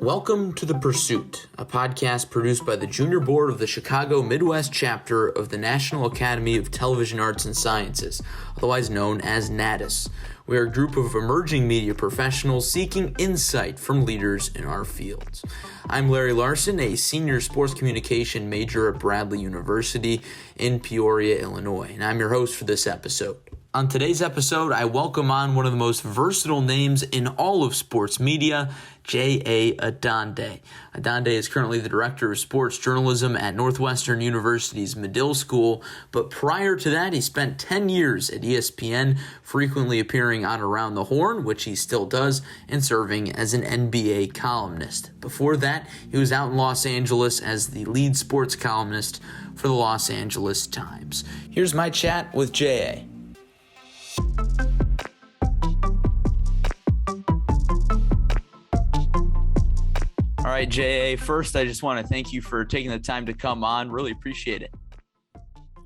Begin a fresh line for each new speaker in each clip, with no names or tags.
Welcome to The Pursuit, a podcast produced by the Junior Board of the Chicago Midwest chapter of the National Academy of Television Arts and Sciences, otherwise known as NATAS. We are a group of emerging media professionals seeking insight from leaders in our fields. I'm Larry Larson, a senior sports communication major at Bradley University in Peoria, Illinois, and I'm your host for this episode. On today's episode, I welcome on one of the most versatile names in all of sports media, J.A. Adande. Adande is currently the director of sports journalism at Northwestern University's Medill School, but prior to that, he spent 10 years at ESPN, frequently appearing on Around the Horn, which he still does, and serving as an NBA columnist. Before that, he was out in Los Angeles as the lead sports columnist for the Los Angeles Times. Here's my chat with J.A. All right, J.A., first, I just want to thank you for taking the time to come on. Really appreciate it.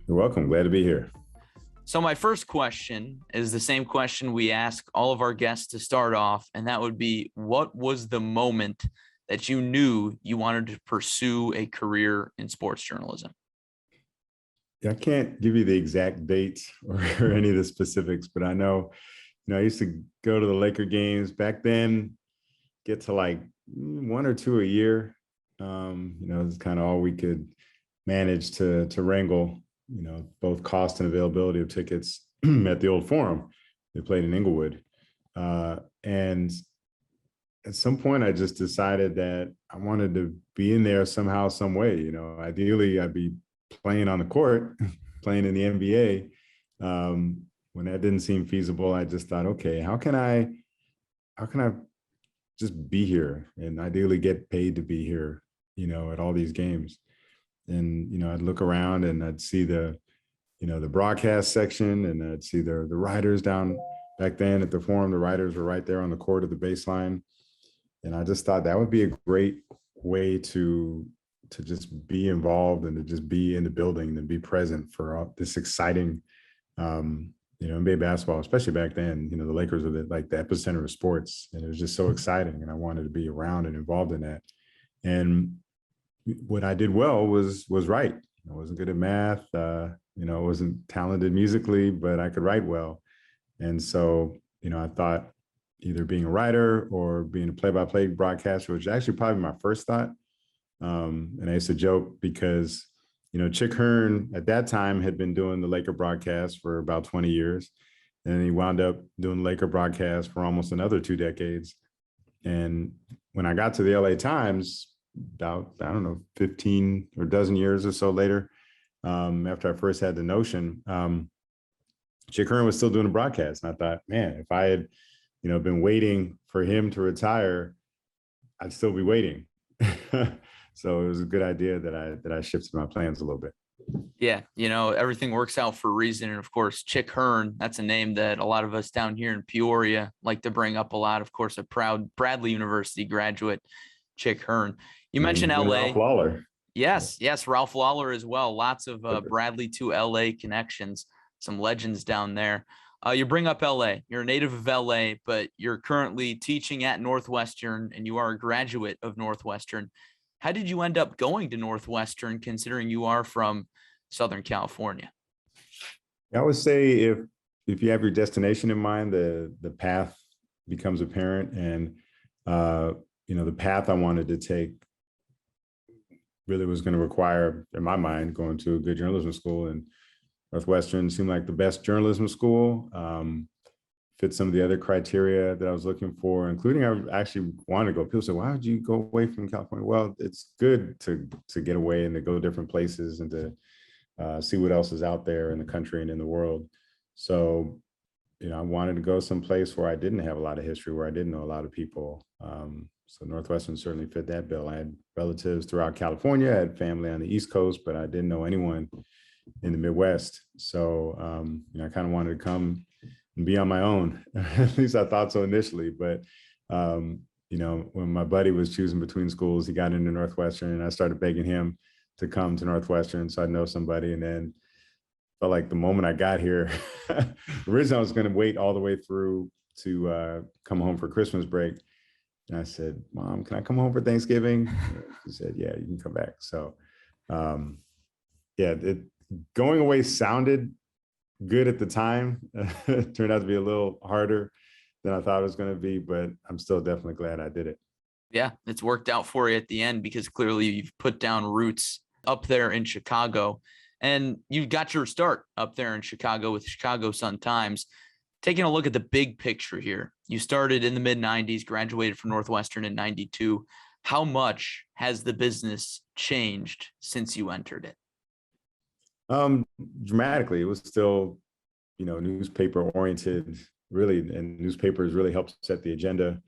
You're welcome. Glad to be here.
So my first question is the same question we ask all of our guests to start off, and that would be, what was the moment that you knew you wanted to pursue a career in sports journalism?
I can't give you the exact dates or any of the specifics, but I know, I used to go to the Laker games back then, get to like one or two a year. It's kind of all we could manage to wrangle, both cost and availability of tickets at the old Forum. They played in Inglewood. And at some point I just decided that I wanted to be in there somehow, some way. Ideally I'd be playing on the court, playing in the NBA. When that didn't seem feasible, I just thought, okay, how can I just be here and ideally get paid to be here, at all these games? And, I'd look around and I'd see the broadcast section, and I'd see the writers down back then at the Forum. The writers were right there on the court of the baseline. And I just thought that would be a great way to just be involved and to just be in the building and be present for this exciting, NBA basketball, especially back then. The Lakers were the epicenter of sports, and it was just so exciting. And I wanted to be around and involved in that. And what I did well was write. I wasn't good at math. I wasn't talented musically, but I could write well. And so, I thought either being a writer or being a play-by-play broadcaster, which was actually probably my first thought. And I used to joke because, Chick Hearn at that time had been doing the Laker broadcast for about 20 years. And he wound up doing the Laker broadcast for almost another 2 decades. And when I got to the LA Times, about, 15 or dozen years or so later, after I first had the notion, Chick Hearn was still doing the broadcast. And I thought, man, if I had, been waiting for him to retire, I'd still be waiting. So it was a good idea that I shifted my plans a little bit.
Yeah, everything works out for a reason. And of course, Chick Hearn, that's a name that a lot of us down here in Peoria like to bring up a lot. Of course, a proud Bradley University graduate, Chick Hearn. You mentioned LA.
Ralph Lawler.
Yes, Ralph Lawler as well. Lots of Bradley to LA connections, some legends down there. You bring up LA. You're a native of LA, but you're currently teaching at Northwestern, and you are a graduate of Northwestern. How did you end up going to Northwestern, considering you are from Southern California?
I would say if you have your destination in mind, the path becomes apparent. And, the path I wanted to take really was going to require, in my mind, going to a good journalism school. And Northwestern seemed like the best journalism school. Fit some of the other criteria that I was looking for, including I actually wanted to go. People say, why would you go away from California? Well, it's good to get away and to go different places and to see what else is out there in the country and in the world. So, I wanted to go someplace where I didn't have a lot of history, where I didn't know a lot of people. So Northwestern certainly fit that bill. I had relatives throughout California, I had family on the East Coast, but I didn't know anyone in the Midwest. So, I kind of wanted to come and be on my own. At least I thought so initially. But, when my buddy was choosing between schools, he got into Northwestern, and I started begging him to come to Northwestern so I'd know somebody. And then felt like the moment I got here, originally I was going to wait all the way through to come home for Christmas break. And I said, Mom, can I come home for Thanksgiving? She said, yeah, you can come back. So, yeah, going away sounded good at the time. It turned out to be a little harder than I thought it was going to be, but I'm still definitely glad I did it.
Yeah, it's worked out for you at the end because clearly you've put down roots up there in Chicago, and you got your start up there in Chicago with Chicago Sun-Times. Taking a look at the big picture here, you started in the mid-90s, graduated from Northwestern in 92. How much has the business changed since you entered it?
Dramatically. It was still, newspaper oriented, really, and newspapers really helped set the agenda.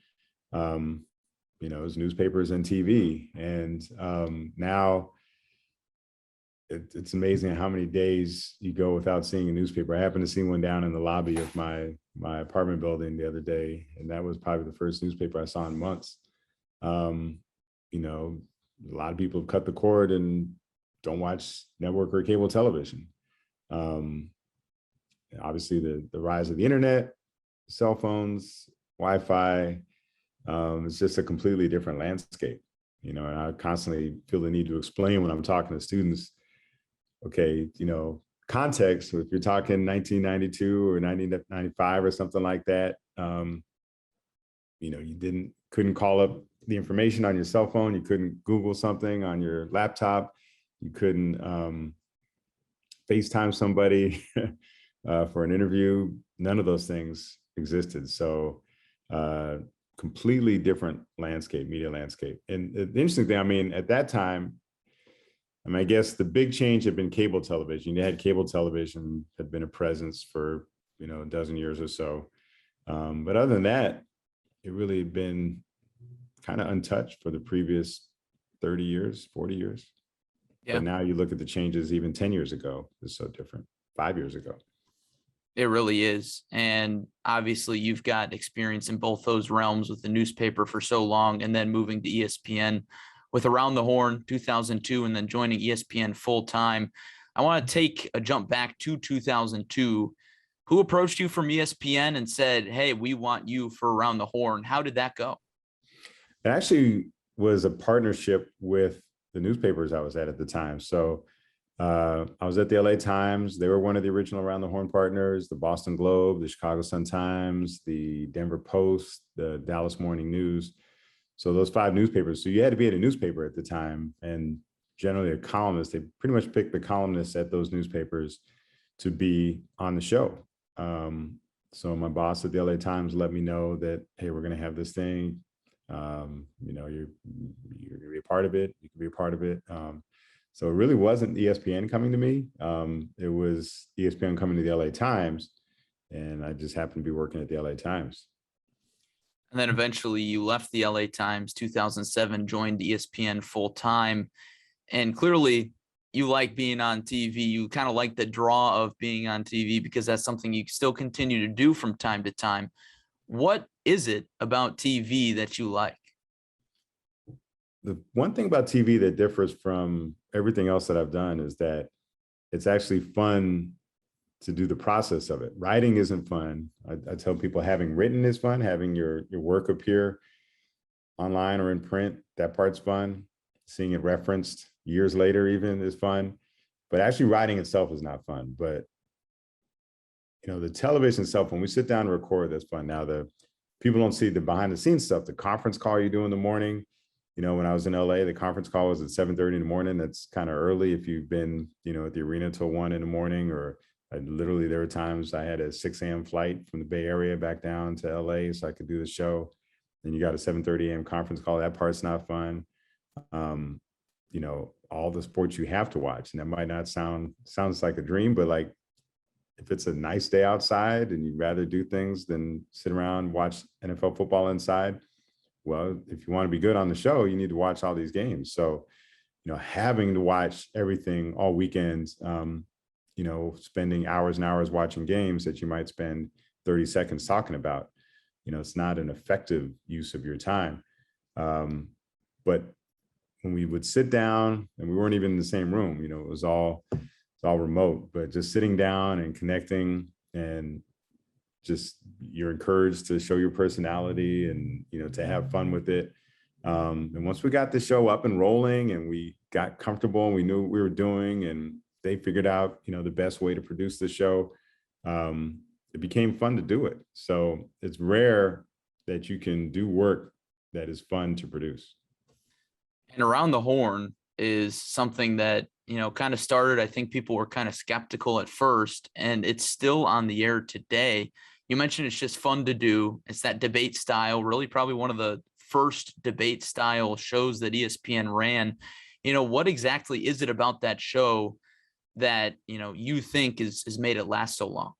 It was newspapers and TV. And now it's amazing how many days you go without seeing a newspaper. I happened to see one down in the lobby of my apartment building the other day, and that was probably the first newspaper I saw in months. A lot of people have cut the cord and don't watch network or cable television. Obviously, the rise of the internet, cell phones, Wi-Fi, it's just a completely different landscape. And I constantly feel the need to explain when I'm talking to students, okay, context, if you're talking 1992 or 1995 or something like that, you couldn't call up the information on your cell phone. You couldn't Google something on your laptop. You couldn't FaceTime somebody for an interview. None of those things existed. So completely different landscape, media landscape. And the interesting thing, at that time, I guess the big change had been cable television. You had cable television had been a presence for, a dozen years or so. But other than that, it really had been kind of untouched for the previous 30 years, 40 years. Yeah. But now you look at the changes even 10 years ago, it's so different. 5 years ago.
It really is. And obviously you've got experience in both those realms with the newspaper for so long, and then moving to ESPN with Around the Horn 2002, and then joining ESPN full time. I want to take a jump back to 2002. Who approached you from ESPN and said, hey, we want you for Around the Horn? How did that go?
It actually was a partnership with the newspapers I was at the time. So I was at the LA Times. They were one of the original Around the Horn partners, the Boston Globe, the Chicago Sun-Times, the Denver Post, the Dallas Morning News. So those 5 newspapers. So you had to be at a newspaper at the time, and generally a columnist. They pretty much picked the columnists at those newspapers to be on the show. So my boss at the LA Times let me know that, hey, we're going to have this thing. You're going to be a part of it. You can be a part of it. So it really wasn't ESPN coming to me. It was ESPN coming to the LA Times, and I just happened to be working at the LA Times.
And then eventually you left the LA Times, 2007, joined ESPN full time. And clearly you like being on TV. You kind of like the draw of being on TV because that's something you still continue to do from time to time. What is it about TV that you like?
The one thing about TV that differs from everything else that I've done is that it's actually fun to do the process of it. Writing isn't fun. I tell people having written is fun. Having your work appear online or in print, that part's fun. Seeing it referenced years later even is fun. But actually writing itself is not fun. But the television itself, when we sit down to record, that's fun. Now the people don't see the behind the scenes stuff, the conference call you do in the morning. When I was in LA, the conference call was at 7:30 in the morning. That's kind of early if you've been, at the arena till 1 in the morning, or literally there were times I had a 6 a.m. flight from the Bay Area back down to LA so I could do the show. Then you got a 7:30 a.m. conference call. That part's not fun. All the sports you have to watch, and that might not sounds like a dream, but like if it's a nice day outside and you'd rather do things than sit around, watch NFL football inside, well, if you want to be good on the show, you need to watch all these games. So, having to watch everything all weekend, spending hours and hours watching games that you might spend 30 seconds talking about, it's not an effective use of your time. But when we would sit down, and we weren't even in the same room, it was all remote, but just sitting down and connecting and just you're encouraged to show your personality and, to have fun with it. And once we got the show up and rolling and we got comfortable and we knew what we were doing and they figured out, the best way to produce the show, it became fun to do it. So it's rare that you can do work that is fun to produce.
And Around the Horn is something that, kind of started, I think people were kind of skeptical at first, and it's still on the air today. You mentioned it's just fun to do. It's that debate style, really probably one of the first debate style shows that ESPN ran. What exactly is it about that show that, you think is made it last so long?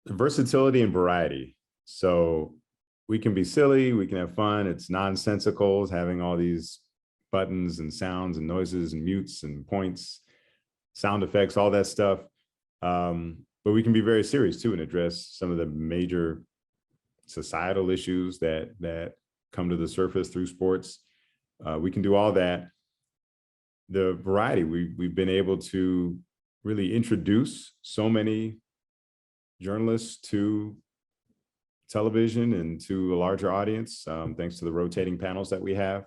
Versatility and variety. So we can be silly, we can have fun. It's nonsensical, it's having all these buttons and sounds and noises and mutes and points, sound effects, all that stuff. But we can be very serious too and address some of the major societal issues that come to the surface through sports. We can do all that. The variety, we've been able to really introduce so many journalists to television and to a larger audience, thanks to the rotating panels that we have,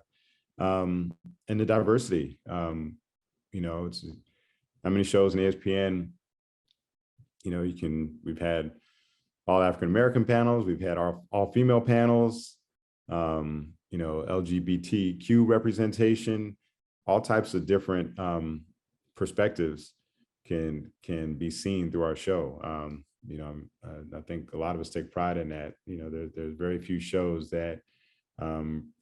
and the diversity. It's how many shows in ESPN, we've had all African-American panels, we've had our all female panels, LGBTQ representation, all types of different perspectives can be seen through our show. I think a lot of us take pride in that. There's very few shows that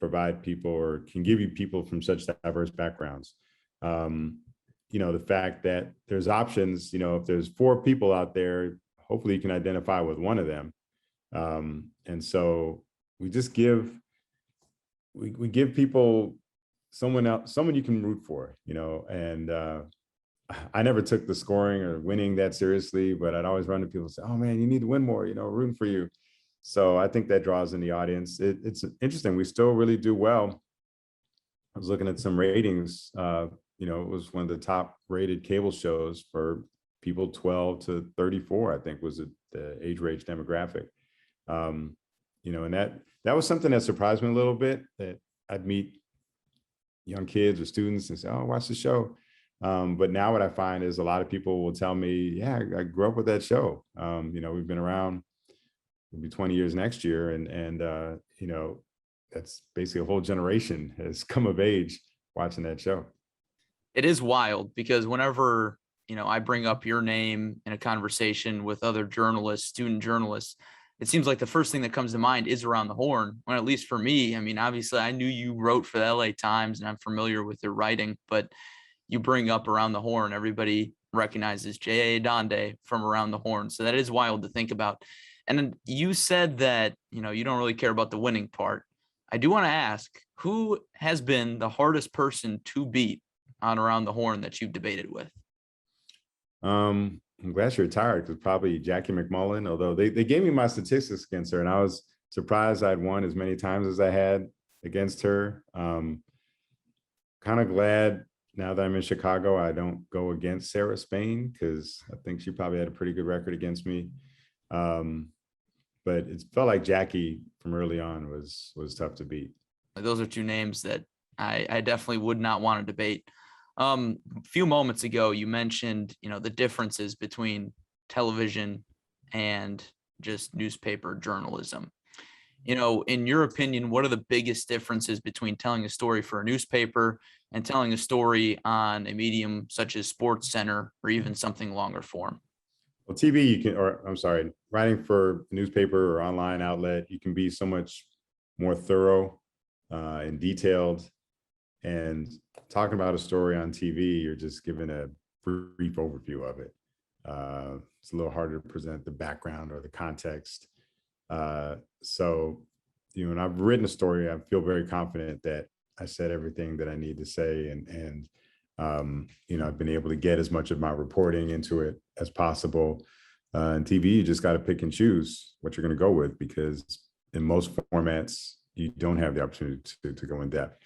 provide people or can give you people from such diverse backgrounds. The fact that there's options, if there's 4 people out there, hopefully you can identify with one of them. And so we just give people someone you can root for, and I never took the scoring or winning that seriously, but I'd always run to people and say, oh man, you need to win more, rooting for you. So I think that draws in the audience. It's interesting. We still really do well. I was looking at some ratings. It was one of the top rated cable shows for people 12 to 34, I think was the age range demographic. And that was something that surprised me a little bit, that I'd meet young kids or students and say, oh, watch the show. But now what I find is a lot of people will tell me, yeah, I grew up with that show. We've been around, it'll be 20 years next year. And that's basically a whole generation has come of age watching that show.
It is wild because whenever, I bring up your name in a conversation with other journalists, student journalists, it seems like the first thing that comes to mind is Around the Horn. When at least for me, obviously I knew you wrote for the LA Times and I'm familiar with your writing, but you bring up Around the Horn, everybody recognizes J.A. Adande from Around the Horn. So that is wild to think about. And then you said that, you don't really care about the winning part. I do want to ask, who has been the hardest person to beat on Around the Horn that you've debated with?
I'm glad you're retired, because probably Jackie McMullen, although they gave me my statistics against her and I was surprised I'd won as many times as I had against her. Kind of glad now that I'm in Chicago, I don't go against Sarah Spain, because I think she probably had a pretty good record against me. But it felt like Jackie from early on was tough to beat.
Those are 2 names that I definitely would not want to debate. A few moments ago, you mentioned, the differences between television and just newspaper journalism. In your opinion, what are the biggest differences between telling a story for a newspaper and telling a story on a medium such as Sports Center or even something longer form?
Well, TV, writing for a newspaper or online outlet, you can be so much more thorough and detailed. And talking about a story on TV, you're just given a brief overview of it. It's a little harder to present the background or the context. So, when I've written a story, I feel very confident that I said everything that I need to say. And I've been able to get as much of my reporting into it as possible. In TV, you just got to pick and choose what you're going to go with, because in most formats, you don't have the opportunity to go in depth.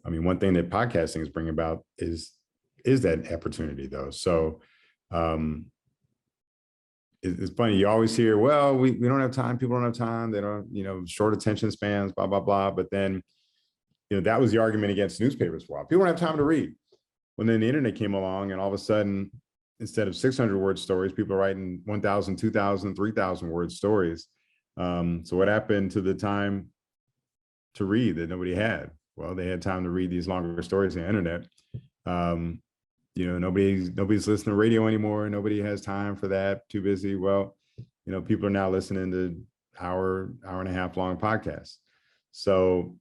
One thing that podcasting is bringing about is that opportunity, though. So it's funny. You always hear, well, we don't have time. People don't have time. They don't, short attention spans, blah, blah, blah. But then, that was the argument against newspapers for a while. People don't have time to read. When then the internet came along and all of a sudden, instead of 600 word stories, people are writing 1,000, 2,000, 3,000 word stories. So what happened to the time to read that nobody had? Well, they had time to read these longer stories on the internet. Nobody's listening to radio anymore. Nobody has time for that. Too busy. Well, people are now listening to hour and a half long podcasts. So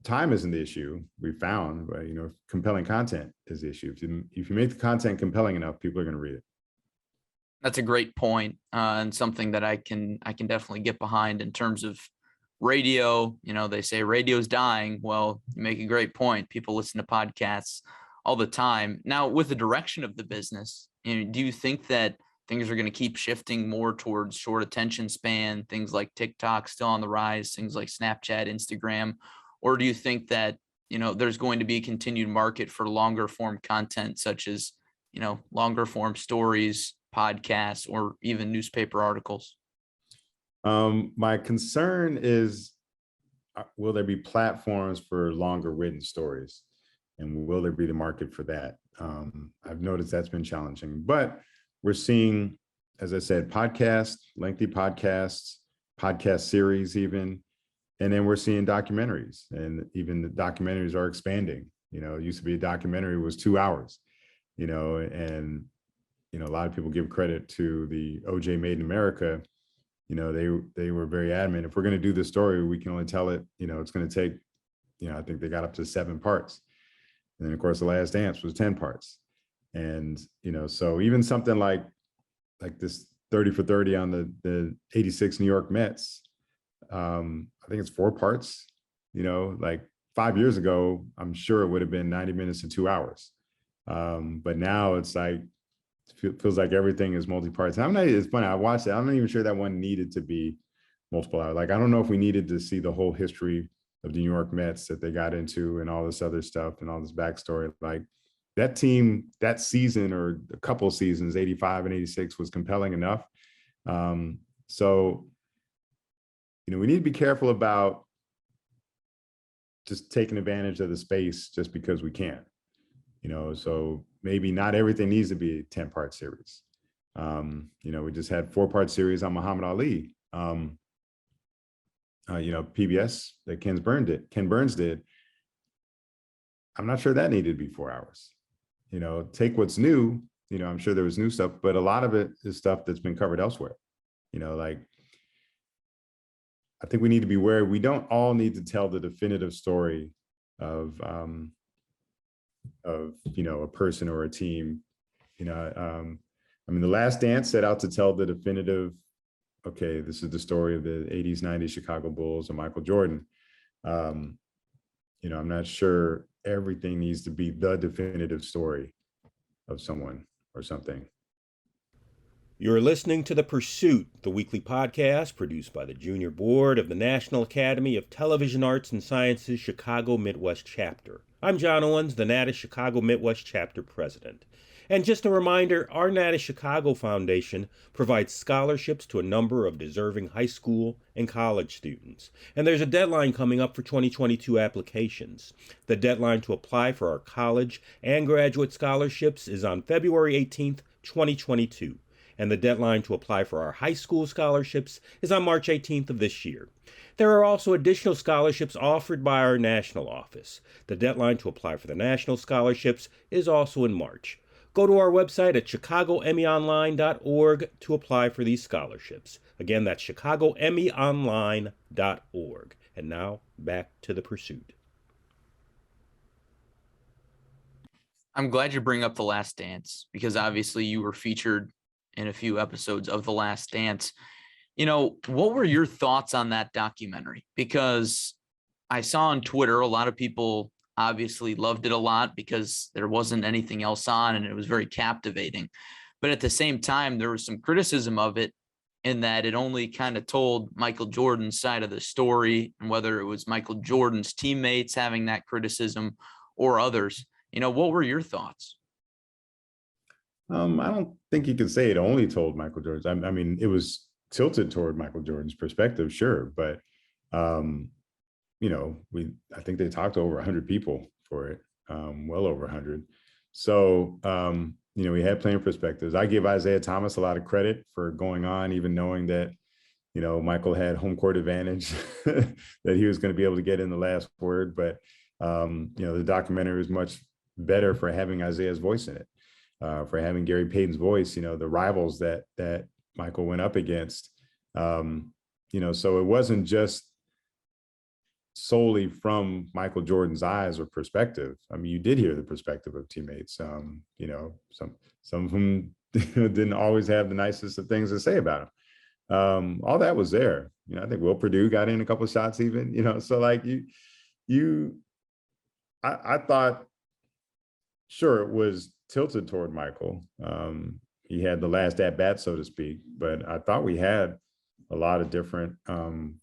time isn't the issue we found, but compelling content is the issue. If you make the content compelling enough, people are going to read it.
That's a great point, and something that I can definitely get behind in terms of radio. They say radio's dying. Well, you make a great point. People listen to podcasts all the time. Now, with the direction of the business, do you think that things are going to keep shifting more towards short attention span, things like TikTok still on the rise, things like Snapchat, Instagram? Or do you think that, there's going to be a continued market for longer form content, such as, longer form stories, podcasts, or even newspaper articles?
My concern is, will there be platforms for longer written stories? And will there be the market for that? I've noticed that's been challenging, but we're seeing, as I said, podcasts, lengthy podcasts, podcast series even. And then we're seeing documentaries, and even the documentaries are expanding. It used to be a documentary was 2 hours, and a lot of people give credit to the OJ Made in America. They were very adamant. If we're going to do this story, we can only tell it, it's going to take, I think they got up to 7 parts. And then of course, The Last Dance was 10 parts. And, so even something like this 30 for 30 on the 86 New York Mets, I think it's 4 parts, like 5 years ago, I'm sure it would have been 90 minutes to 2 hours. But now it's like, feels like everything is multi-parts. And it's funny, I watched it. I'm not even sure that one needed to be multiple hours. Like, I don't know if we needed to see the whole history of the New York Mets that they got into and all this other stuff and all this backstory. Like, that team, that season or a couple of seasons, 85 and 86, was compelling enough. So, we need to be careful about just taking advantage of the space just because we can, so maybe not everything needs to be a 10-part series. We just had 4-part series on Muhammad Ali, PBS that Ken Burns did. I'm not sure that needed to be 4 hours. Take what's new, I'm sure there was new stuff, but a lot of it is stuff that's been covered elsewhere. Like, I think we need to be aware we don't all need to tell the definitive story of a person or a team. The Last Dance set out to tell the definitive, okay, this is the story of the 80s, 90s Chicago Bulls and Michael Jordan. I'm not sure everything needs to be the definitive story of someone or something.
You're listening to The Pursuit, the weekly podcast produced by the Junior Board of the National Academy of Television Arts and Sciences Chicago Midwest Chapter. I'm John Owens, the NATAS Chicago Midwest Chapter President. And just a reminder, our NATAS Chicago Foundation provides scholarships to a number of deserving high school and college students. And there's a deadline coming up for 2022 applications. The deadline to apply for our college and graduate scholarships is on February 18th, 2022. And the deadline to apply for our high school scholarships is on March 18th of this year. There are also additional scholarships offered by our national office. The deadline to apply for the national scholarships is also in March. Go to our website at chicagomeonline.org to apply for these scholarships. Again, that's chicagomeonline.org. And now, back to The Pursuit.
I'm glad you bring up The Last Dance, because obviously you were featured in a few episodes of The Last Dance. What were your thoughts on that documentary? Because I saw on Twitter, a lot of people obviously loved it a lot because there wasn't anything else on and it was very captivating. But at the same time, there was some criticism of it in that it only kind of told Michael Jordan's side of the story, and whether it was Michael Jordan's teammates having that criticism or others. What were your thoughts?
I don't think you could say it only told Michael Jordan. I mean, it was tilted toward Michael Jordan's perspective, sure, but I think they talked to over 100 people for it, well over 100. So we had plenty of perspectives. I give Isaiah Thomas a lot of credit for going on, even knowing that Michael had home court advantage, that he was going to be able to get in the last word. But the documentary was much better for having Isaiah's voice in it. For having Gary Payton's voice, the rivals that Michael went up against, so it wasn't just solely from Michael Jordan's eyes or perspective. I mean, you did hear the perspective of teammates, some of whom didn't always have the nicest of things to say about him. All that was there. I think Will Perdue got in a couple of shots even, so like I thought, sure, it was tilted toward Michael. He had the last at bat, so to speak, but I thought we had a lot of different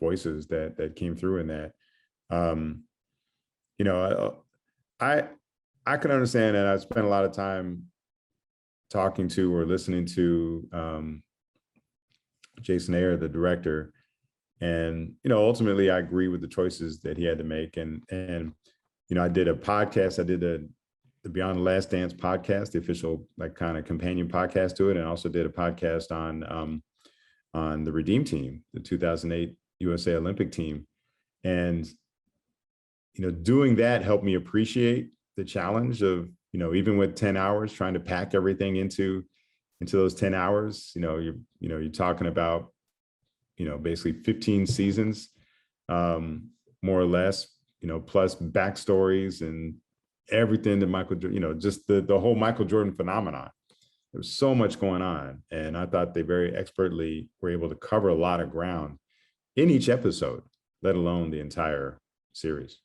voices that came through in that. I can understand that. I spent a lot of time talking to or listening to Jason Ayer, the director, and ultimately I agree with the choices that he had to make. And I did a podcast. I did the Beyond the Last Dance podcast, the official kind of companion podcast to it, and I also did a podcast on the Redeem team, the 2008 USA Olympic team, and doing that helped me appreciate the challenge of even with 10 hours trying to pack everything into those 10 hours. You're talking about basically 15 seasons, more or less, plus backstories and everything that Michael, just the whole Michael Jordan phenomenon. There was so much going on. And I thought they very expertly were able to cover a lot of ground in each episode, let alone the entire series.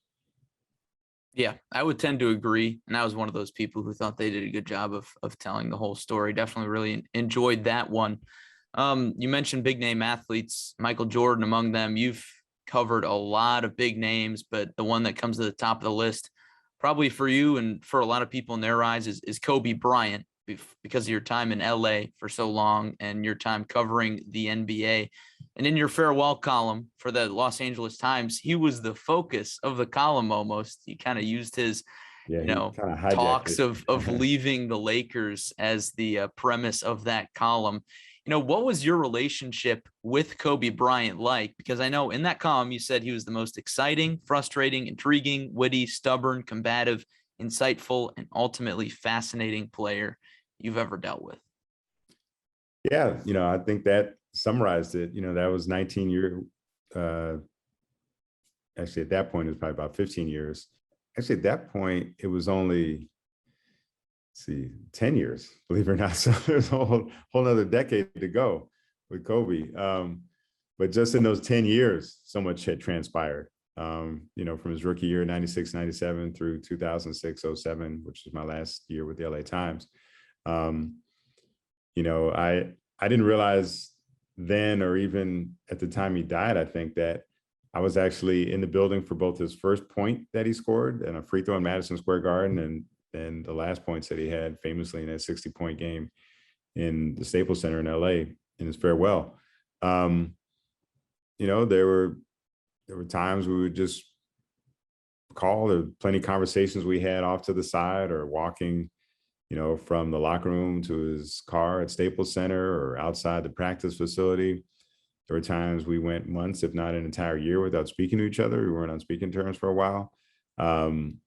Yeah, I would tend to agree. And I was one of those people who thought they did a good job of telling the whole story. Definitely really enjoyed that one. You mentioned big name athletes, Michael Jordan among them. You've covered a lot of big names, but the one that comes to the top of the list, probably for you and for a lot of people in their eyes, is Kobe Bryant, because of your time in LA for so long and your time covering the NBA. And in your farewell column for the Los Angeles Times, he was the focus of the column almost. He kind of used his, talks of leaving the Lakers as the premise of that column. What was your relationship with Kobe Bryant like? Because I know in that column, you said he was the most exciting, frustrating, intriguing, witty, stubborn, combative, insightful, and ultimately fascinating player you've ever dealt with.
Yeah, I think that summarized it. That was 19 years. Actually, at that point, it was probably about 15 years. Actually, at that point, it was only 10 years, believe it or not. So there's a whole nother decade to go with Kobe. But just in those 10 years, so much had transpired, from his rookie year, 96, 97 through 2006, 07, which was my last year with the LA Times. I didn't realize then, or even at the time he died, I think that I was actually in the building for both his first point that he scored and a free throw in Madison Square Garden, and the last points that he had famously in that 60-point game in the Staples Center in LA in his farewell. There were times we would just call. There were plenty of conversations we had off to the side or walking, from the locker room to his car at Staples Center or outside the practice facility. There were times we went months, if not an entire year, without speaking to each other. We weren't on speaking terms for a while. The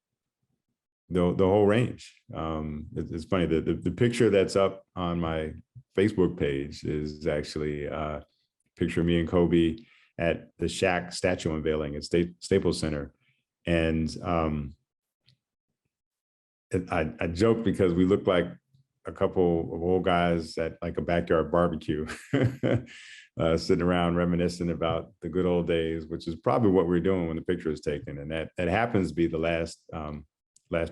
whole range. It's funny, the picture that's up on my Facebook page is actually a picture of me and Kobe at the Shaq statue unveiling at Staples Center. And I joke because we look like a couple of old guys at like a backyard barbecue, sitting around reminiscing about the good old days, which is probably what we're doing when the picture is taken. And that happens to be the last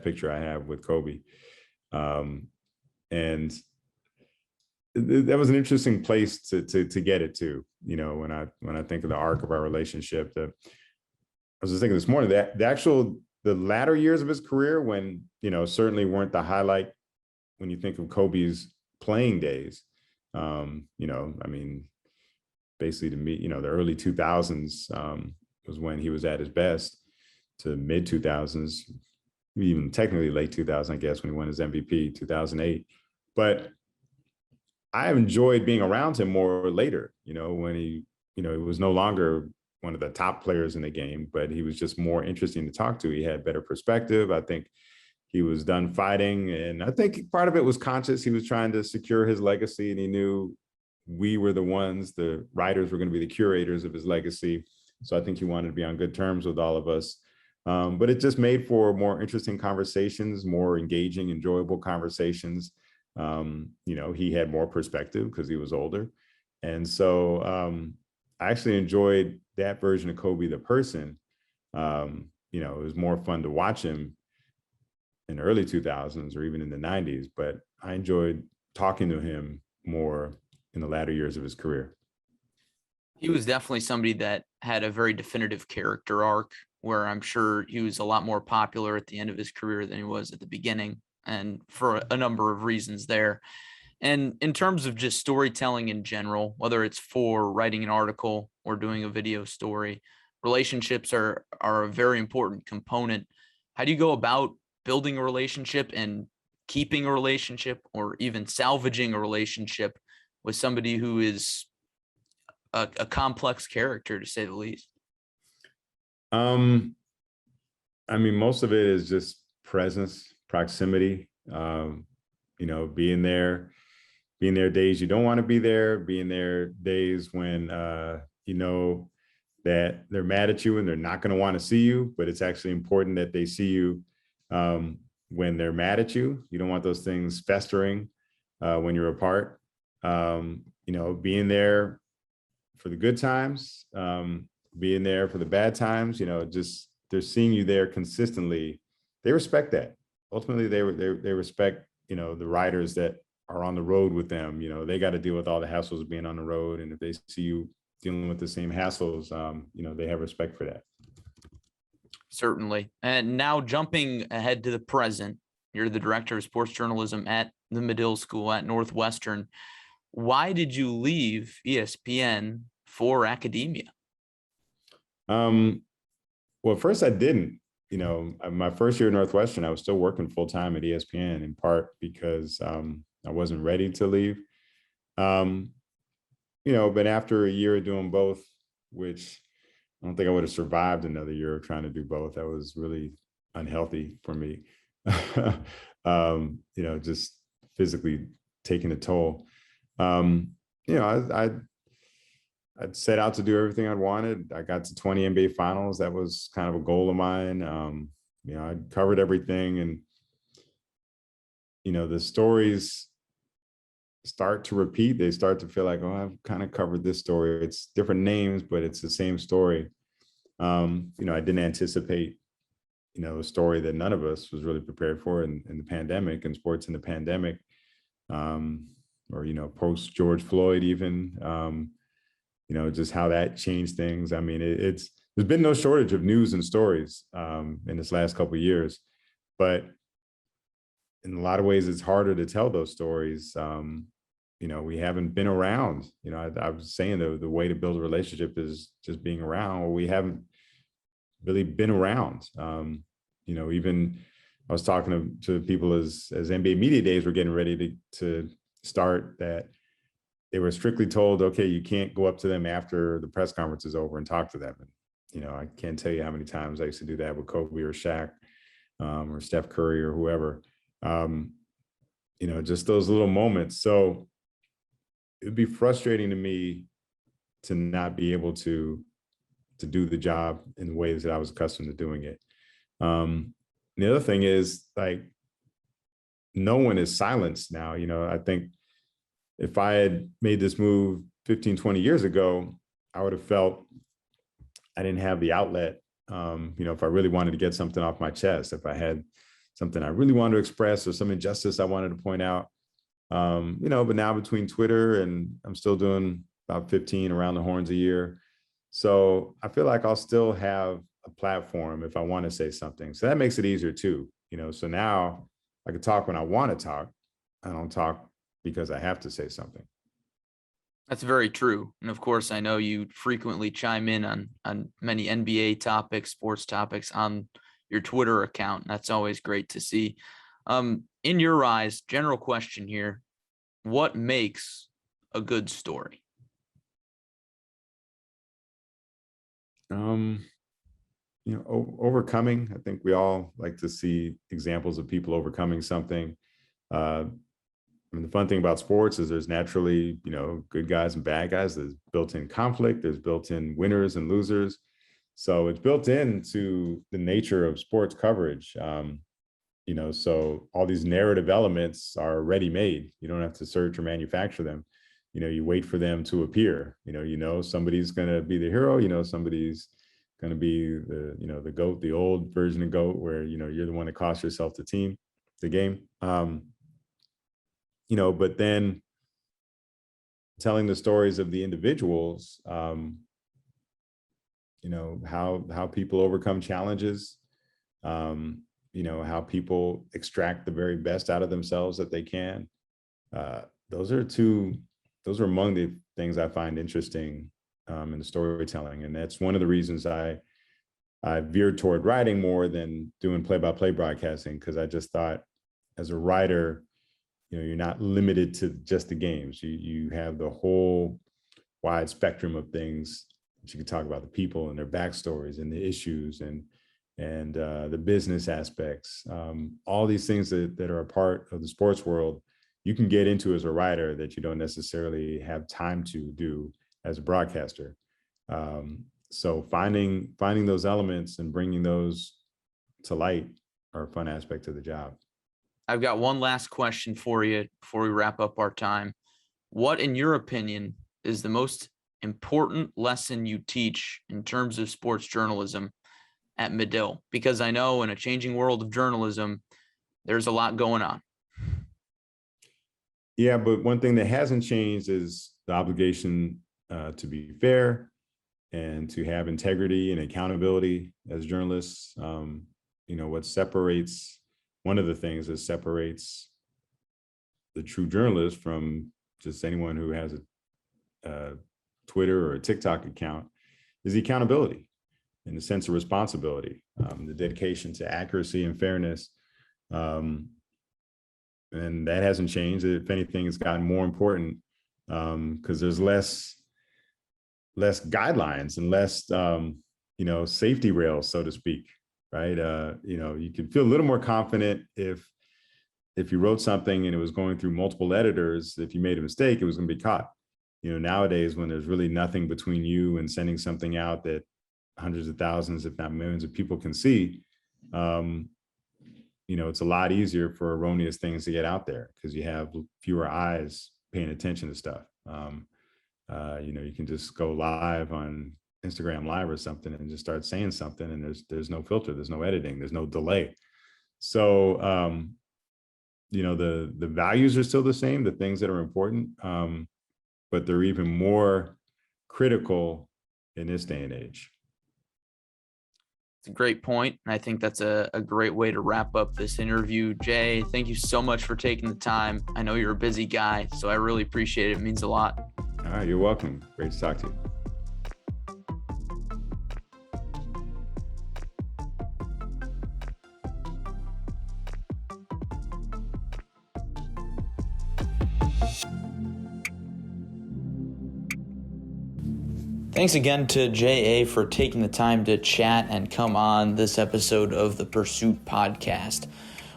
picture I have with Kobe. And that was an interesting place to get it to, when I think of the arc of our relationship. I was just thinking this morning that the latter years of his career, when, certainly weren't the highlight when you think of Kobe's playing days. I mean, basically to me, the early 2000s was when he was at his best, to mid 2000s, even technically late 2000, I guess, when he won his MVP, 2008. But I enjoyed being around him more later, when he was no longer one of the top players in the game, but he was just more interesting to talk to. He had better perspective. I think he was done fighting. And I think part of it was conscious. He was trying to secure his legacy, and he knew we were the ones, the writers were going to be the curators of his legacy. So I think he wanted to be on good terms with all of us. But it just made for more interesting conversations, more engaging, enjoyable conversations. He had more perspective because he was older. And so I actually enjoyed that version of Kobe, the person. It was more fun to watch him in the early 2000s or even in the 90s, but I enjoyed talking to him more in the latter years of his career.
He was definitely somebody that had a very definitive character arc, where I'm sure he was a lot more popular at the end of his career than he was at the beginning, and for a number of reasons there. And in terms of just storytelling in general, whether it's for writing an article or doing a video story, relationships are a very important component. How do you go about building a relationship and keeping a relationship, or even salvaging a relationship with somebody who is a complex character, to say the least?
I mean, most of it is just presence, proximity, being there days you don't want to be there, being there days when, that they're mad at you and they're not going to want to see you, but it's actually important that they see you when they're mad at you. You don't want those things festering when you're apart. Being there for the good times, being there for the bad times, just they're seeing you there consistently. They respect that. Ultimately, they respect, the writers that are on the road with them. They got to deal with all the hassles of being on the road. And if they see you dealing with the same hassles, they have respect for that.
Certainly. And now jumping ahead to the present, you're the director of sports journalism at the Medill School at Northwestern. Why did you leave ESPN for academia?
Well, first I didn't. My first year at Northwestern, I was still working full time at ESPN, in part because I wasn't ready to leave. But after a year of doing both, which I don't think I would have survived another year of trying to do both. That was really unhealthy for me. Just physically taking a toll. I'd set out to do everything I wanted. I got to 20 NBA finals. That was kind of a goal of mine. I covered everything, and, the stories start to repeat. They start to feel like, oh, I've kind of covered this story. It's different names, but it's the same story. I didn't anticipate, a story that none of us was really prepared for in the pandemic, and sports in the pandemic, or, post George Floyd even, just how that changed things. I mean, there's been no shortage of news and stories in this last couple of years, but in a lot of ways, it's harder to tell those stories. We haven't been around. I was saying the way to build a relationship is just being around. Well, we haven't really been around. Even I was talking to people as NBA media days were getting ready to start, that they were strictly told, okay, you can't go up to them after the press conference is over and talk to them. And, I can't tell you how many times I used to do that with Kobe or Shaq or Steph Curry or whoever. Just those little moments. So it'd be frustrating to me to not be able to do the job in the ways that I was accustomed to doing it. The other thing is, like, no one is silenced now. I think if I had made this move 15, 20 years ago, I would have felt I didn't have the outlet. If I really wanted to get something off my chest, if I had something I really wanted to express or some injustice I wanted to point out, but now between Twitter and I'm still doing about 15 around the horns a year. So I feel like I'll still have a platform if I want to say something. So that makes it easier too, so now I can talk when I want to talk. I don't talk because I have to say something.
That's very true. And of course, I know you frequently chime in on many NBA topics, sports topics on your Twitter account. That's always great to see. In your eyes, general question here, what makes a good story?
Overcoming. I think we all like to see examples of people overcoming something. The fun thing about sports is there's naturally, good guys and bad guys. There's built-in conflict. There's built-in winners and losers. So it's built into the nature of sports coverage. So all these narrative elements are already made. You don't have to search or manufacture them. You wait for them to appear. Somebody's going to be the hero. Somebody's going to be the GOAT, the old version of GOAT, where, you're the one that cost yourself the game. But then telling the stories of the individuals, how people overcome challenges, how people extract the very best out of themselves that they can. Those are among the things I find interesting in the storytelling. And that's one of the reasons I veered toward writing more than doing play-by-play broadcasting, because I just thought, as a writer, you're not limited to just the games. You have the whole wide spectrum of things that you can talk about, the people and their backstories and the issues and the business aspects. All these things that are a part of the sports world, you can get into as a writer that you don't necessarily have time to do as a broadcaster. So finding those elements and bringing those to light are a fun aspect of the job.
I've got one last question for you before we wrap up our time. What, in your opinion, is the most important lesson you teach in terms of sports journalism at Medill? Because I know in a changing world of journalism, there's a lot going on.
Yeah, but one thing that hasn't changed is the obligation to be fair and to have integrity and accountability as journalists. One of the things that separates the true journalist from just anyone who has a Twitter or a TikTok account is the accountability and the sense of responsibility, the dedication to accuracy and fairness. And that hasn't changed. If anything, it's gotten more important because there's less guidelines and less, safety rails, so to speak. Right. You can feel a little more confident if you wrote something and it was going through multiple editors. If you made a mistake, it was going to be caught. Nowadays, when there's really nothing between you and sending something out that hundreds of thousands, if not millions of people can see, it's a lot easier for erroneous things to get out there because you have fewer eyes paying attention to stuff. You can just go live on Instagram Live or something and just start saying something, and there's no filter, there's no editing, there's no delay. So the values are still the same, the things that are important, but they're even more critical in this day and age.
It's a great point. And I think that's a great way to wrap up this interview. Jay, thank you so much for taking the time. I know you're a busy guy, so I really appreciate it. It means a lot.
All right, you're welcome. Great to talk to you.
Thanks again to J.A. for taking the time to chat and come on this episode of the Pursuit podcast.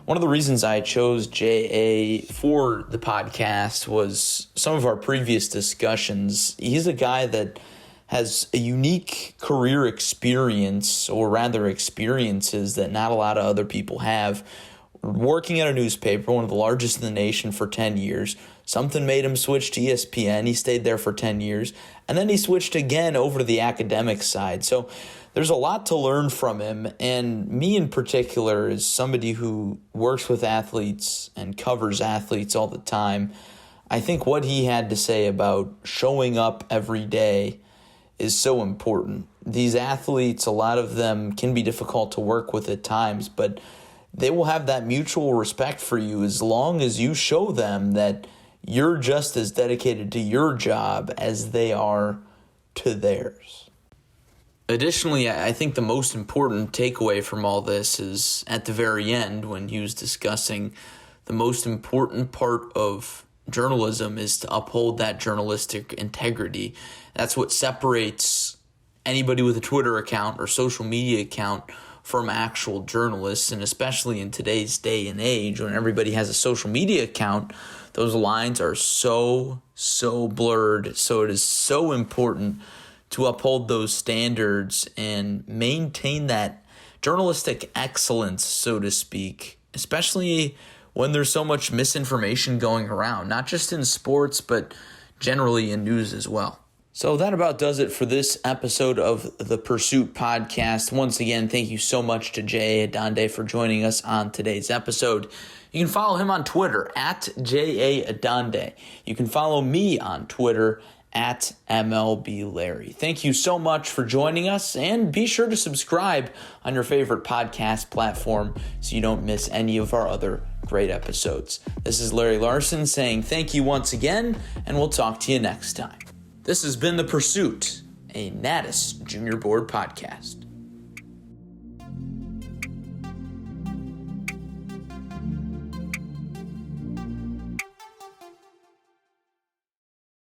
One of the reasons I chose J.A. for the podcast was some of our previous discussions. He's a guy that has a unique career experience, or rather experiences that not a lot of other people have. Working at a newspaper, one of the largest in the nation, for 10 years. Something made him switch to ESPN. He stayed there for 10 years. And then he switched again over to the academic side. So there's a lot to learn from him. And me in particular, as somebody who works with athletes and covers athletes all the time, I think what he had to say about showing up every day is so important. These athletes, a lot of them can be difficult to work with at times, but they will have that mutual respect for you as long as you show them that you're just as dedicated to your job as they are to theirs. Additionally, I think the most important takeaway from all this is at the very end when he was discussing the most important part of journalism is to uphold that journalistic integrity. That's what separates anybody with a Twitter account or social media account from actual journalists, and especially in today's day and age when everybody has a social media account, those lines are so blurred. So it is so important to uphold those standards and maintain that journalistic excellence, so to speak, especially when there's so much misinformation going around, not just in sports, but generally in news as well. So that about does it for this episode of the Pursuit podcast. Once again, thank you so much to Adande for joining us on today's episode. You can follow him on Twitter at Adande. You can follow me on Twitter at MLBLarry. Thank you so much for joining us, and be sure to subscribe on your favorite podcast platform so you don't miss any of our other great episodes. This is Larry Larson saying thank you once again, and we'll talk to you next time. This has been The Pursuit, a Natus Junior Board podcast.